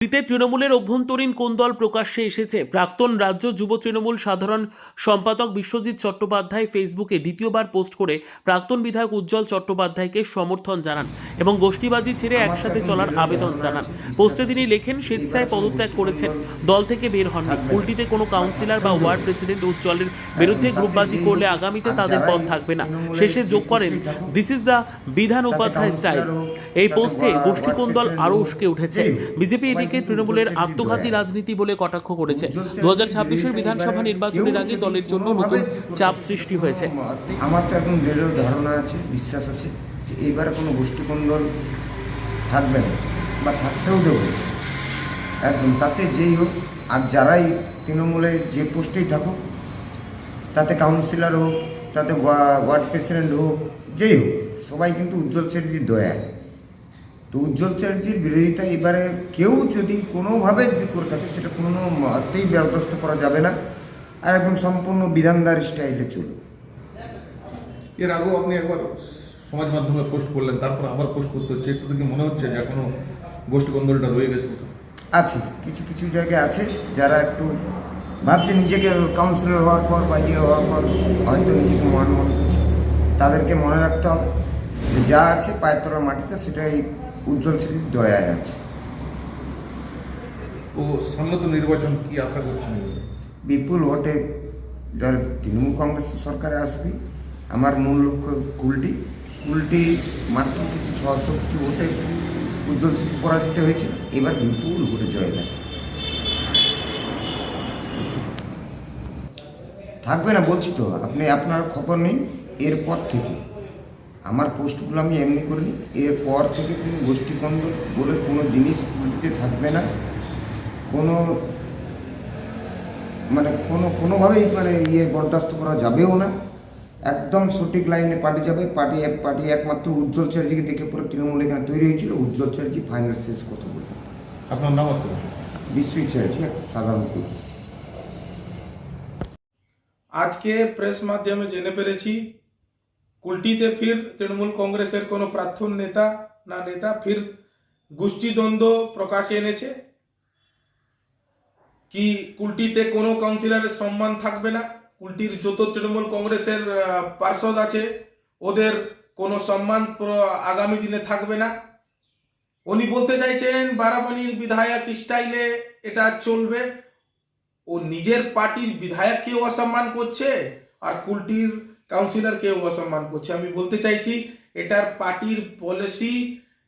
তৃণমূলের অভ্যন্তরীণ কোন্দল প্রকাশ্যে এসেছে। প্রাক্তন রাজ্য যুব তৃণমূল সাধারণ সম্পাদক বিশ্বজিৎ চট্টোপাধ্যায় ফেসবুকে দ্বিতীয়বার পোস্ট করে প্রাক্তন বিধায়ক উজ্জ্বল চট্টোপাধ্যায়কে সমর্থন জানান এবং গোষ্ঠীবাজি ছেড়ে একসাথে চলার আবেদন জানান। পোস্টে তিনি লেখেন, স্বেচ্ছায় পদত্যাগ করেছেন, দল থেকে বের হননি। উল্টিতে কোনো কাউন্সিলর বা ওয়ার্ড প্রেসিডেন্ট উজ্জ্বলের বিরুদ্ধে গ্রুপবাজি করলে আগামীতে তাদের পদ থাকবে না। শেষে যোগ করেন, this is the Bidhan Upadhyay style. এই পোস্টে গোষ্ঠী কোন্দল আরও উস্কে উঠেছে। বিজেপি এটিকে তৃণমূলের আত্মঘাতী রাজনীতি বলে কটাক্ষ করেছে। 2026-এর বিধানসভা নির্বাচনের আগে দলের জন্য নতুন চাপ সৃষ্টি হয়েছে। আমার তো একদম দৃঢ় ধারণা আছে, বিশ্বাস আছে যে এইবারে কোনো গোষ্ঠী কোন্দল থাকবে না বা থাকতেও দেবো একদম। তাতে যেই হোক আর যারাই তৃণমূলের যে পোস্টেই থাকুক, তাতে কাউন্সিলর হোক, তাতে ওয়ার্ড প্রেসিডেন্ট হোক, যেই হোক, সবাই কিন্তু উজ্জ্বল চ্যাটার্জির দয়া। তো উজ্জ্বল চ্যাটার্জির বিরোধিতা এবারে কেউ যদি কোনোভাবে করে থাকে সেটা কোনো মতেই বরদাস্ত করা যাবে না, আর একদম সম্পূর্ণ বিধানদার স্টাইলে চলবে। এর আগেও আপনি একবার সমাজ মাধ্যমে পোস্ট করলেন, তারপর আবার পোস্ট করতে হচ্ছে, একটু কি মনে হচ্ছে যে এখনো গোষ্ঠী কোন্দলটা রয়ে গেছে কোথাও? আছে, কিছু কিছু জায়গায় আছে যারা একটু ভাবছে নিজেকে কাউন্সিলর হওয়ার পর বা ইয়ে হওয়ার পর হয়তো নিজেকে মনে করছে। তাদেরকে মনে রাখতে হবে যে যা আছে পায়ের তলার মাটিটা সেটাই উজ্জ্বল চ্যাটার্জির দয়ায় আছে। ও সামনে তো নির্বাচন, কি আশা করছেন? বিপুল ভোটে যার তৃণমূল কংগ্রেস সরকারে আসবে। আমার মূল লক্ষ্য কুলটি মাত্র কিছু 600 কিছু ভোটে উজ্জ্বল পরাজিত হয়েছে। এবার বিপুল ভোটে জয়লাভ থাকবে না বলছি তো, আপনার খবর নেই। এরপর থেকে আমার পোস্টগুলো আমি এমনি করিনি, এরপর থেকে কোনো গোষ্ঠী কোন্দল বলে কোনো জিনিস পুলিতে থাকবে না। কোনোভাবেই বরদাস্ত করা যাবেও না। একদম সঠিক লাইনে পার্টি যাবে। পার্টি একমাত্র উজ্জ্বল চ্যাটার্জিকে দেখে পুরো তৃণমূল এখানে তৈরি হয়েছিল। উজ্জ্বল চ্যাটার্জি ফাইনাল শেষ কথা বলবে। আপনার নাম? বিশ্বজিৎ চ্যাটার্জি, সাধারণ কর্মী। আজকে প্রেস মাধ্যমে জেনে পেরেছি কুলটিতে ফির তৃণমূল কংগ্রেসের কোনো প্রাক্তন নেতা ফির গোষ্ঠীদ্বন্দ্ব প্রকাশে এনেছে। কি কুলটিতে কোনো কাউন্সিলরের সম্মান থাকবে না? কুলটির যত তৃণমূল কংগ্রেসের পার্ষদ আছে ওদের কোনো সম্মান আগামী দিনে থাকবে না। উনি বলতে চাইছেন বারাবণীর বিধায়ক স্টাইলে এটা চলবে। ও নিজের পার্টির বিধায়ককেও অসম্মান করছে আর কুলটির কাউন্সিলরকেও অসম্মান করছে। আমি বলতে চাইছি এটার পার্টির পলিসি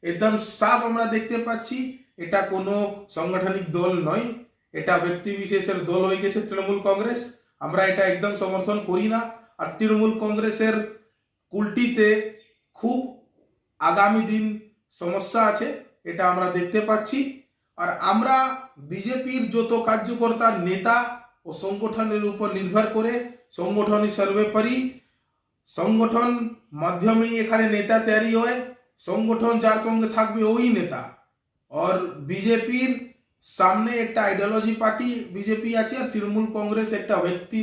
একদম সাফ আমরা দেখতে পাচ্ছি। এটা কোনো সাংগঠনিক দল নয়, এটা ব্যক্তি বিশেষের দল হয়ে গেছে তৃণমূল কংগ্রেস। আমরা এটা একদম সমর্থন করি না। আর তৃণমূল কংগ্রেসের কুলটিতে খুব আগামী দিন সমস্যা আছে, এটা আমরা দেখতে পাচ্ছি। আর আমরা বিজেপির যত কার্যকর্তা, নেতা ও সংগঠনের উপর নির্ভর করে সংগঠনই সর্বোপরি। সংগঠন মাধ্যমেই এখানে নেতা তৈরি হয়। সংগঠন যার সঙ্গে থাকবে ওই নেতা। আর বিজেপির সামনে একটা আইডিওলজি পার্টি বিজেপি আছে, আর তৃণমূল কংগ্রেস একটা ব্যক্তি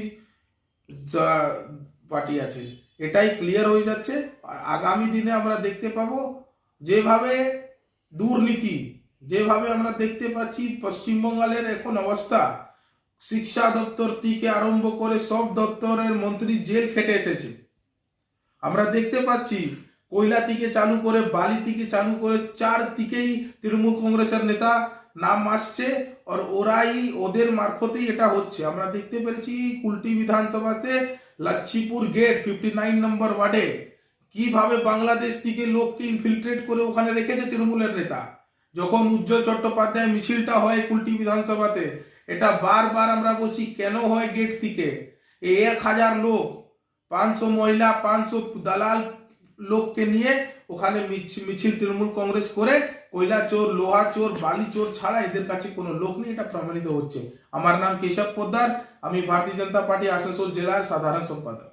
পার্টি আছে। এটাই ক্লিয়ার হয়ে যাচ্ছে। আর আগামী দিনে আমরা দেখতে পাবো যেভাবে দুর্নীতি, যেভাবে আমরা দেখতে পাচ্ছি পশ্চিমবঙ্গের এখন অবস্থা, শিক্ষা দপ্তর থেকে আরম্ভ করে সব দপ্তরের মন্ত্রী জেল খেটে এসেছে। আমরা দেখতে পাচ্ছি কয়লা থেকে চালু করে বালি থেকে চালু করে চারদিকেই তৃণমূল কংগ্রেসের নেতা নাম আসছে, আর ওদের মারফতেই এটা হচ্ছে। আমরা দেখতে পেরেছি কুলটি বিধানসভাতে লক্ষ্মীপুর গেট 59 নম্বর ওয়ার্ডে কিভাবে বাংলাদেশ থেকে লোককে ইনফিল্ট্রেট করে ওখানে রেখেছে তৃণমূলের নেতা। যখন উজ্জ্বল চট্টোপাধ্যায় মিছিলটা হয় কুলটি বিধানসভাতে, এটা বারবার আমরা বলছি কেন হয় গেট থেকে 1000 লোক, 500 মহিলা, 500 দালাল লোককে নিয়ে ওখানে মিছিল তৃণমূল কংগ্রেস করে কয়লা চোর, লোহা চোর, বালি চোর ছাড়া এদের কাছে কোনো লোক নেই। এটা প্রমাণিত হচ্ছে। আমার নাম কেশব পোদ্দার, আমি ভারতীয় জনতা পার্টি আসানসোল জেলার সাধারণ সম্পাদক।